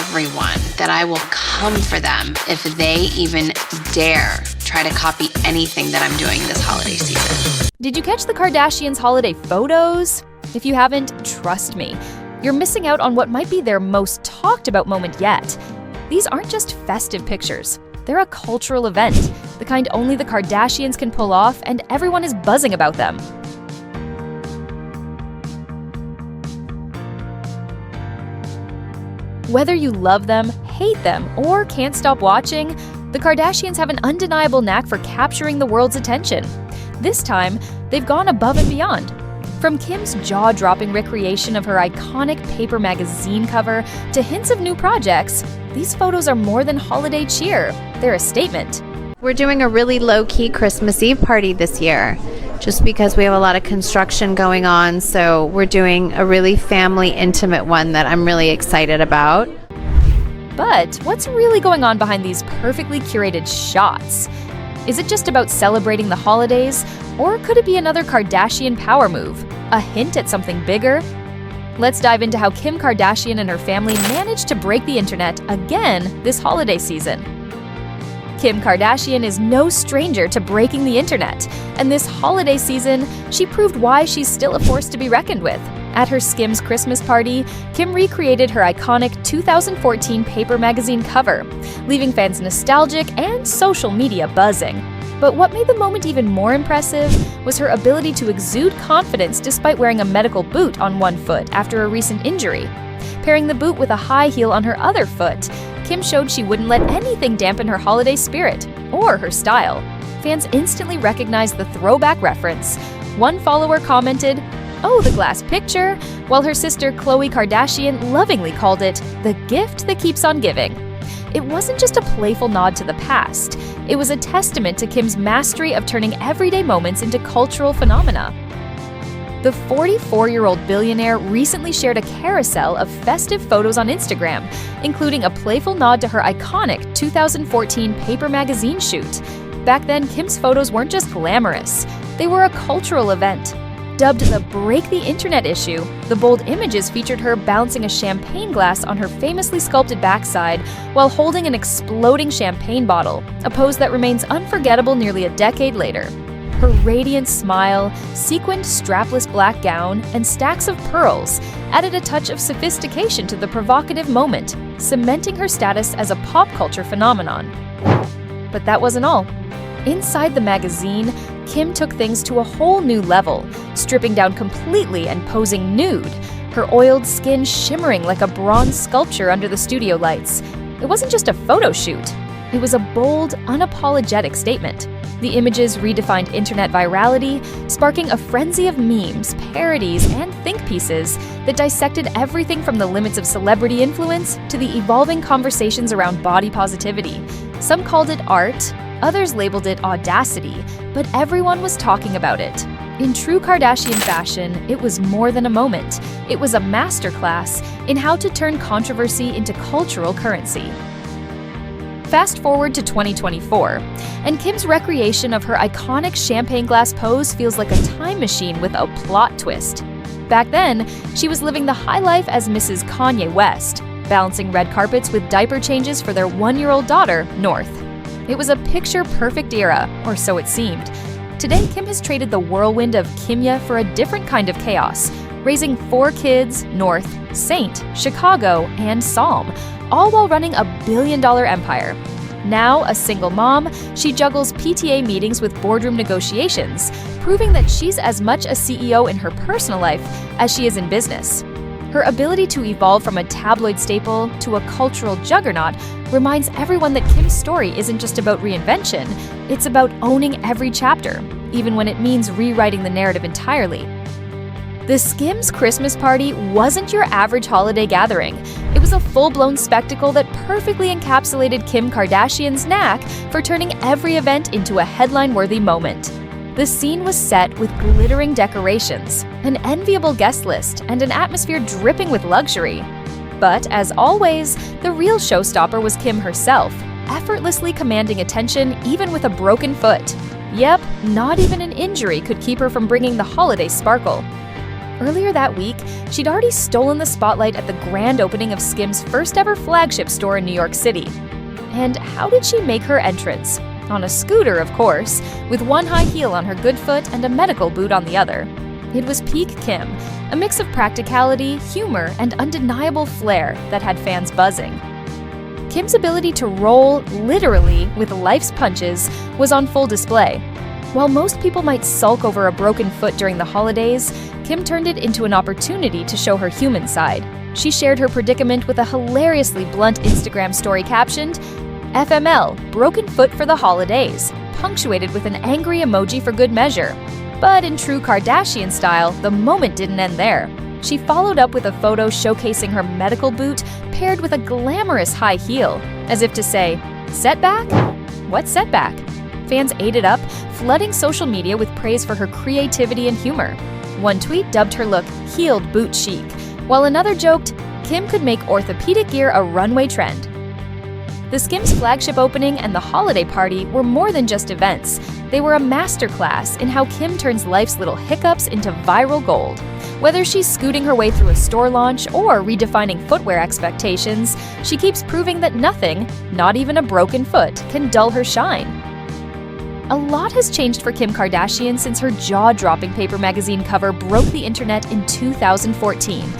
everyone that I will come for them if they even dare try to copy anything that I'm doing this holiday season. Did you catch the Kardashians' holiday photos? If you haven't, trust me, you're missing out on what might be their most talked about moment yet. These aren't just festive pictures. They're a cultural event, the kind only the Kardashians can pull off, and everyone is buzzing about them. Whether you love them, hate them, or can't stop watching, the Kardashians have an undeniable knack for capturing the world's attention. This time, they've gone above and beyond. From Kim's jaw-dropping recreation of her iconic paper magazine cover to hints of new projects, these photos are more than holiday cheer. They're a statement. We're doing a really low-key Christmas Eve party this year, just because we have a lot of construction going on, so we're doing a really family intimate one that I'm really excited about. But what's really going on behind these perfectly curated shots? Is it just about celebrating the holidays, or could it be another Kardashian power move? A hint at something bigger? Let's dive into how Kim Kardashian and her family managed to break the internet again this holiday season. Kim Kardashian is no stranger to breaking the internet, and this holiday season, she proved why she's still a force to be reckoned with. At her Skims Christmas party, Kim recreated her iconic 2014 paper magazine cover, leaving fans nostalgic and social media buzzing. But what made the moment even more impressive was her ability to exude confidence despite wearing a medical boot on one foot after a recent injury. Pairing the boot with a high heel on her other foot, Kim showed she wouldn't let anything dampen her holiday spirit or her style. Fans instantly recognized the throwback reference. One follower commented, "Oh, the glass picture," while her sister Khloe Kardashian lovingly called it the gift that keeps on giving. It wasn't just a playful nod to the past. It was a testament to Kim's mastery of turning everyday moments into cultural phenomena. The 44-year-old billionaire recently shared a carousel of festive photos on Instagram, including a playful nod to her iconic 2014 paper magazine shoot. Back then, Kim's photos weren't just glamorous. They were a cultural event. Dubbed the Break the Internet issue, the bold images featured her balancing a champagne glass on her famously sculpted backside while holding an exploding champagne bottle, a pose that remains unforgettable nearly a decade later. Her radiant smile, sequined strapless black gown, and stacks of pearls added a touch of sophistication to the provocative moment, cementing her status as a pop culture phenomenon. But that wasn't all. Inside the magazine, Kim took things to a whole new level, stripping down completely and posing nude, her oiled skin shimmering like a bronze sculpture under the studio lights. It wasn't just a photo shoot. It was a bold, unapologetic statement. The images redefined internet virality, sparking a frenzy of memes, parodies, and think pieces that dissected everything from the limits of celebrity influence to the evolving conversations around body positivity. Some called it art, others labeled it audacity, but everyone was talking about it. In true Kardashian fashion, it was more than a moment. It was a masterclass in how to turn controversy into cultural currency. Fast forward to 2024, and Kim's recreation of her iconic champagne glass pose feels like a time machine with a plot twist. Back then, she was living the high life as Mrs. Kanye West, balancing red carpets with diaper changes for their one-year-old daughter, North. It was a picture-perfect era, or so it seemed. Today, Kim has traded the whirlwind of Kimya for a different kind of chaos, raising 4 kids, North, Saint, Chicago, and Psalm, all while running a billion-dollar empire. Now a single mom, she juggles PTA meetings with boardroom negotiations, proving that she's as much a CEO in her personal life as she is in business. Her ability to evolve from a tabloid staple to a cultural juggernaut reminds everyone that Kim's story isn't just about reinvention, it's about owning every chapter, even when it means rewriting the narrative entirely. The Skims Christmas party wasn't your average holiday gathering. It was a full-blown spectacle that perfectly encapsulated Kim Kardashian's knack for turning every event into a headline-worthy moment. The scene was set with glittering decorations, an enviable guest list, and an atmosphere dripping with luxury. But as always, the real showstopper was Kim herself, effortlessly commanding attention even with a broken foot. Yep, not even an injury could keep her from bringing the holiday sparkle. Earlier that week, she'd already stolen the spotlight at the grand opening of Skims' first ever flagship store in New York City. And how did she make her entrance? On a scooter, of course, with one high heel on her good foot and a medical boot on the other. It was peak Kim, a mix of practicality, humor, and undeniable flair that had fans buzzing. Kim's ability to roll, literally, with life's punches was on full display. While most people might sulk over a broken foot during the holidays, Kim turned it into an opportunity to show her human side. She shared her predicament with a hilariously blunt Instagram story captioned, "FML, broken foot for the holidays," punctuated with an angry emoji for good measure. But in true Kardashian style, the moment didn't end there. She followed up with a photo showcasing her medical boot paired with a glamorous high heel, as if to say, "Setback? What setback?" Fans ate it up, flooding social media with praise for her creativity and humor. One tweet dubbed her look "heeled boot chic," while another joked, "Kim could make orthopedic gear a runway trend." The Skims flagship opening and the holiday party were more than just events. They were a masterclass in how Kim turns life's little hiccups into viral gold. Whether she's scooting her way through a store launch or redefining footwear expectations, she keeps proving that nothing, not even a broken foot, can dull her shine. A lot has changed for Kim Kardashian since her jaw-dropping Paper magazine cover broke the internet in 2014.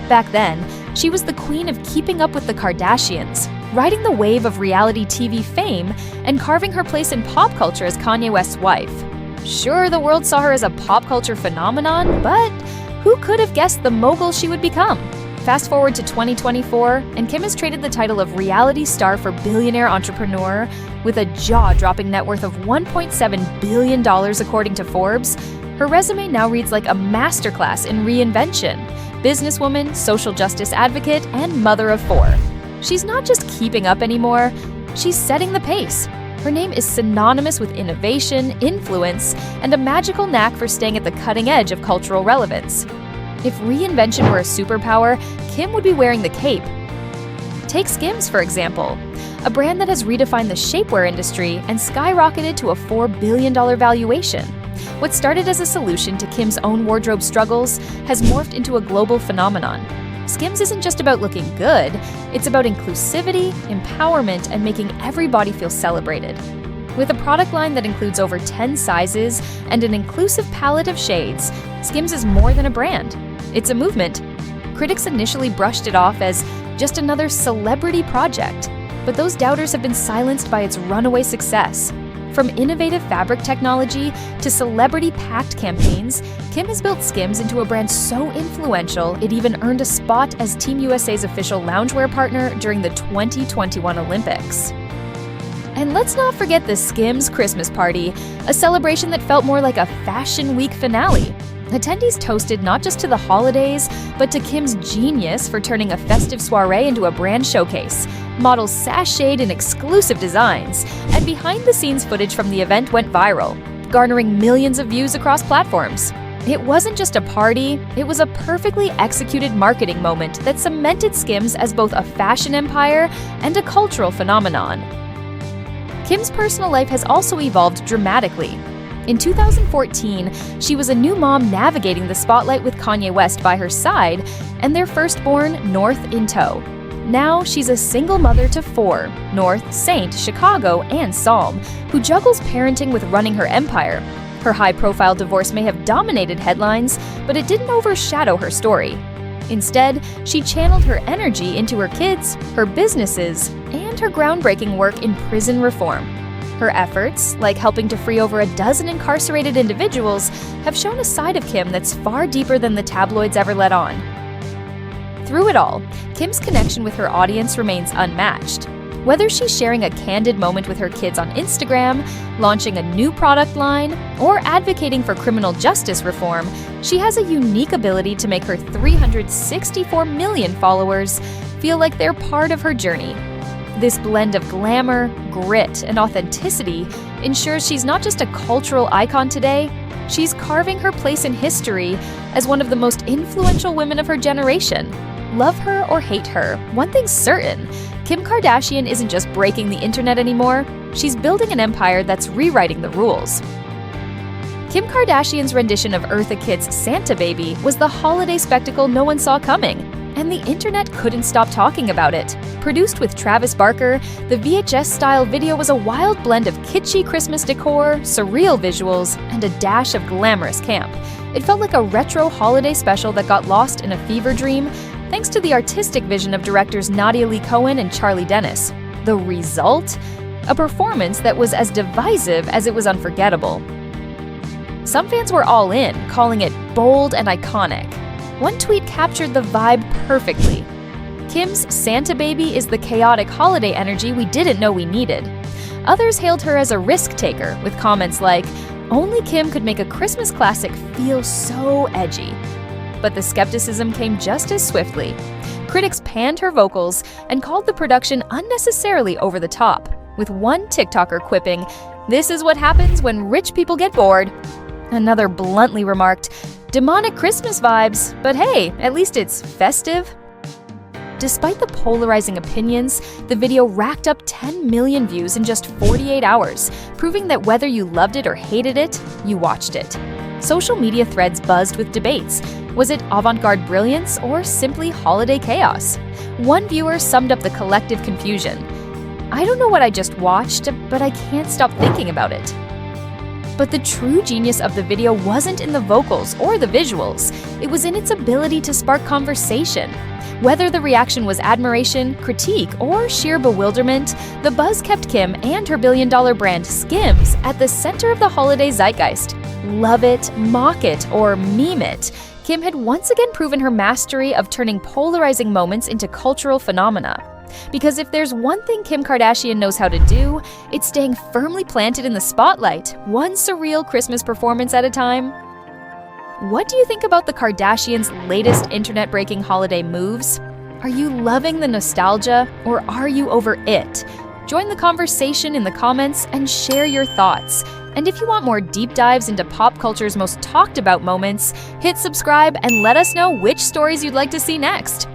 Back then, she was the queen of keeping up with the Kardashians, riding the wave of reality TV fame and carving her place in pop culture as Kanye West's wife. Sure, the world saw her as a pop culture phenomenon, but who could have guessed the mogul she would become? Fast forward to 2024, and Kim has traded the title of reality star for billionaire entrepreneur. With a jaw-dropping net worth of $1.7 billion according to Forbes, her resume now reads like a masterclass in reinvention. Businesswoman, social justice advocate, and mother of four. She's not just keeping up anymore, she's setting the pace. Her name is synonymous with innovation, influence, and a magical knack for staying at the cutting edge of cultural relevance. If reinvention were a superpower, Kim would be wearing the cape. Take Skims, for example, a brand that has redefined the shapewear industry and skyrocketed to a $4 billion valuation. What started as a solution to Kim's own wardrobe struggles has morphed into a global phenomenon. Skims isn't just about looking good, it's about inclusivity, empowerment, and making everybody feel celebrated. With a product line that includes over 10 sizes and an inclusive palette of shades, Skims is more than a brand. It's a movement. Critics initially brushed it off as just another celebrity project, but those doubters have been silenced by its runaway success. From innovative fabric technology to celebrity-packed campaigns, Kim has built Skims into a brand so influential it even earned a spot as Team USA's official loungewear partner during the 2021 Olympics. And let's not forget the Skims Christmas party, a celebration that felt more like a Fashion Week finale. Attendees toasted not just to the holidays, but to Kim's genius for turning a festive soiree into a brand showcase. Models sashayed in exclusive designs, and behind-the-scenes footage from the event went viral, garnering millions of views across platforms. It wasn't just a party, it was a perfectly executed marketing moment that cemented Skims as both a fashion empire and a cultural phenomenon. Kim's personal life has also evolved dramatically. In 2014, she was a new mom navigating the spotlight with Kanye West by her side and their firstborn, North, in tow. Now she's a single mother to four, North, Saint, Chicago, and Psalm, who juggles parenting with running her empire. Her high-profile divorce may have dominated headlines, but it didn't overshadow her story. Instead, she channeled her energy into her kids, her businesses, and her groundbreaking work in prison reform. Her efforts, like helping to free over a dozen incarcerated individuals, have shown a side of Kim that's far deeper than the tabloids ever let on. Through it all, Kim's connection with her audience remains unmatched. Whether she's sharing a candid moment with her kids on Instagram, launching a new product line, or advocating for criminal justice reform, she has a unique ability to make her 364 million followers feel like they're part of her journey. This blend of glamour, grit, and authenticity ensures she's not just a cultural icon today, she's carving her place in history as one of the most influential women of her generation. Love her or hate her, one thing's certain, Kim Kardashian isn't just breaking the internet anymore, she's building an empire that's rewriting the rules. Kim Kardashian's rendition of Eartha Kitt's Santa Baby was the holiday spectacle no one saw coming, and the internet couldn't stop talking about it. Produced with Travis Barker, the VHS-style video was a wild blend of kitschy Christmas decor, surreal visuals, and a dash of glamorous camp. It felt like a retro holiday special that got lost in a fever dream, thanks to the artistic vision of directors Nadia Lee Cohen and Charlie Dennis. The result? A performance that was as divisive as it was unforgettable. Some fans were all in, calling it bold and iconic. One tweet captured the vibe perfectly. Kim's Santa Baby is the chaotic holiday energy we didn't know we needed. Others hailed her as a risk-taker, with comments like, "Only Kim could make a Christmas classic feel so edgy." But the skepticism came just as swiftly. Critics panned her vocals and called the production unnecessarily over the top, with one TikToker quipping, "This is what happens when rich people get bored." Another bluntly remarked, "Demonic Christmas vibes, but hey, at least it's festive." Despite the polarizing opinions, the video racked up 10 million views in just 48 hours, proving that whether you loved it or hated it, you watched it. Social media threads buzzed with debates. Was it avant-garde brilliance or simply holiday chaos? One viewer summed up the collective confusion. "I don't know what I just watched, but I can't stop thinking about it." But the true genius of the video wasn't in the vocals or the visuals. It was in its ability to spark conversation. Whether the reaction was admiration, critique, or sheer bewilderment, the buzz kept Kim and her billion-dollar brand Skims at the center of the holiday zeitgeist. Love it, mock it, or meme it, Kim had once again proven her mastery of turning polarizing moments into cultural phenomena. Because if there's one thing Kim Kardashian knows how to do, it's staying firmly planted in the spotlight, one surreal Christmas performance at a time. What do you think about the Kardashians' latest internet-breaking holiday moves? Are you loving the nostalgia, or are you over it? Join the conversation in the comments and share your thoughts. And if you want more deep dives into pop culture's most talked about moments, hit subscribe and let us know which stories you'd like to see next.